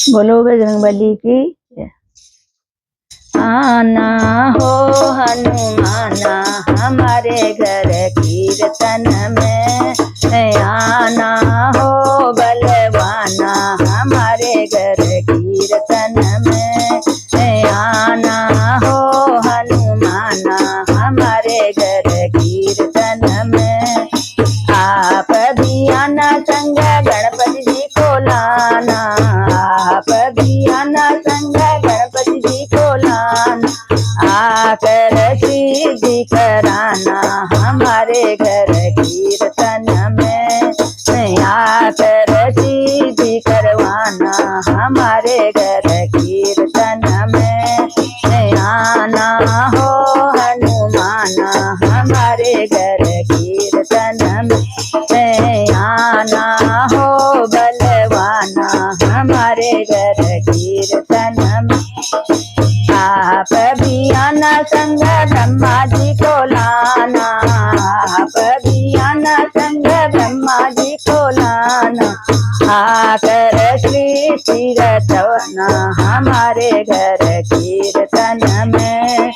बोलो बजरंगबली की जय। आना हो हनुमाना हमारे घर कीर्तन में, आना हो बलवाना हमारे घर कीर्तन में, आना हो हनुमाना हमारे घर कीर्तन में। आप भी आना संग गणपति जी को लाना, आप भी आना संग गणपति जी को लाना, आकर सिद्धि कराना हमारे घर कीर्तन में, आकर सिद्धि करवाना हमारे घर कीर्तन में। आना हो हनुमाना हमारे घर कीर्तन में, आना हो बलवाना हमारे घर कीर्तन में। आप भी आना संग ब्रह्मा जी को लाना, आप भी आना संग ब्रह्मा जी को लाना, आकर सृष्टि रचना हमारे घर कीर्तन में,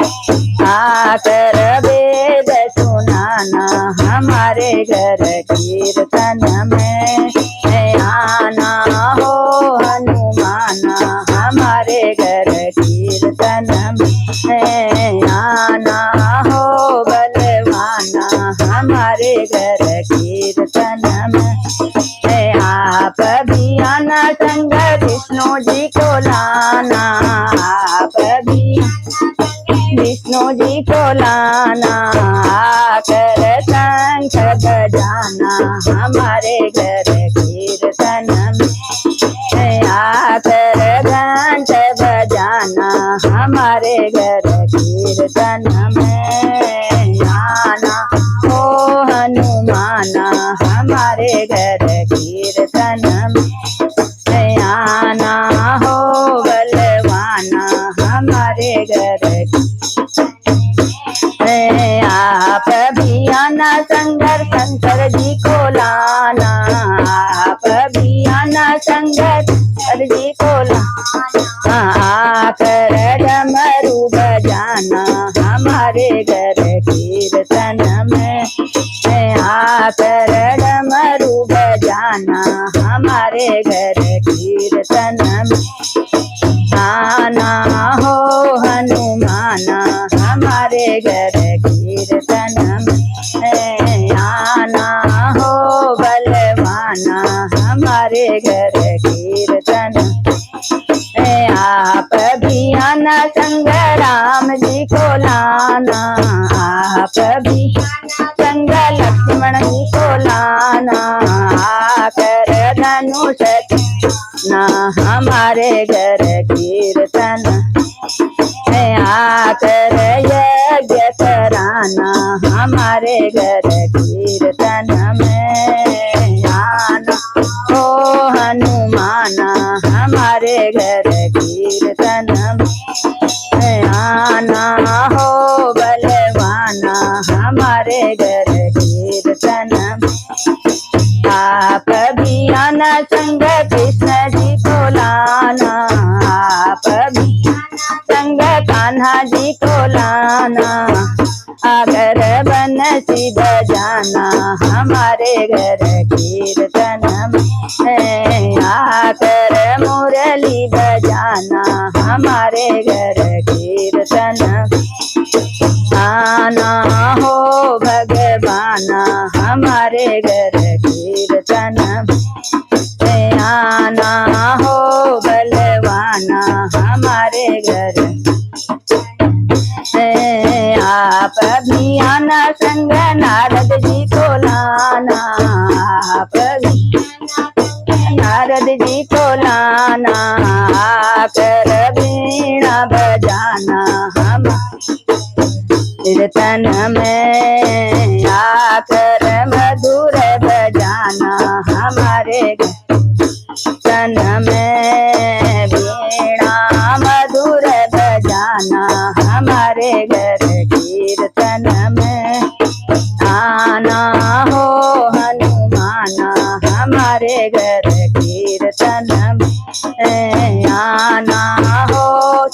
आकर वेद सुनाना हमारे घर कीर्तन में। आना हो हनुमाना हमारे घर कीर्तन में, आना हो बलवाना हमारे घर कीर्तन में। आप भी आना संग विष्णु जी को लाना, आप भी विष्णु जी को लाना, आकर शंख बजाना हमारे घर कीर्तन में, आकर घंट बजाना हमारे घर कीर्तन में। आना हो हनुमाना हमारे घर कीर्तन में, आना हो बलवाना हमारे घर। आप भी आना शंकर शंकर जी को लाना, आप भी आना शंकर जी को लाना, आकर डमरू बजाना हमारे घर कीर्तन में, आकर डमरू बजाना हमारे घर कीर्तन में। आना हो हनुमाना हमारे घर कीर्तन में, आना हो बलवाना हमारे घर कीर्तन में। आप भी आना संग राम जी को लाना, आप भी संग लक्ष्मण जी को लाना, आकर धनुष ना हमारे घर कीर्तन में, आकर यज्ञ कराना हमारे घर कीर्तन में। आना हो हनुमाना हमारे घर कीर्तन में, आना हो बलवाना हमारे घर कीर्तन में। आप भी आना संग कृष्ण जी को लाना, आप भी संग कान्हा जी को लाना, आकर बंसी बजाना हमारे घर कीर्तन में, आकर मुरली बजाना हमारे घर कीर्तन। आना हो भगवाना हमारे घर कीर्तन में, आना हो बलवाना हमारे घर। आप भी आना संग नारद जी को लाना, आप भी नारद जी को लाना, आकर वीणा बजाना हम कीर्तन में, आकर मधुर बजाना हमारे कीर्तन में, वीणा मधुर बजाना हमारे घर कीर्तन में। आना हो हनुमाना हमारे घर कीर्तन में, आना हो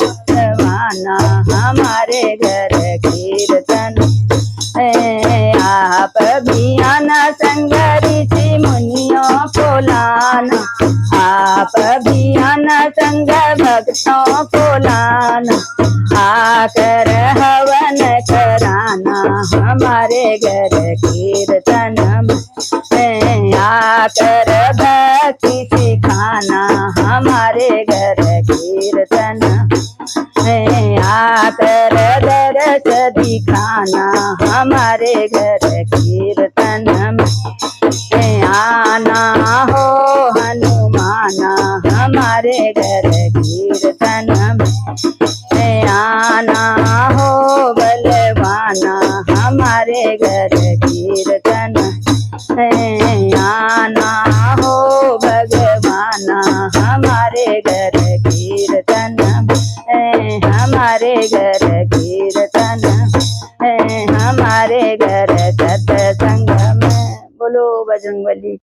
सुनवाना हमारे घर कीर्तन। आप भी आना संग ऋषि मुनियों को लाना, आप भी आना संग भक्तों को लाना, आकर हवन कराना हमारे घर कीर्तन में, आकर भक्ति सिखाना हमारे घर कीर्तन में, आकर दरस दिखाना हमारे घर कीर्तन में, आना हो हनुमाना हमारे घर कीर्तन में, आना हो बलवाना हमारे घर कीर्तन में, आना हो भगवाना हमारे घर कीर्तन में, हमारे घर कीर्तन में, हमारे घर सत्संग में। बोलो बजरंगबली।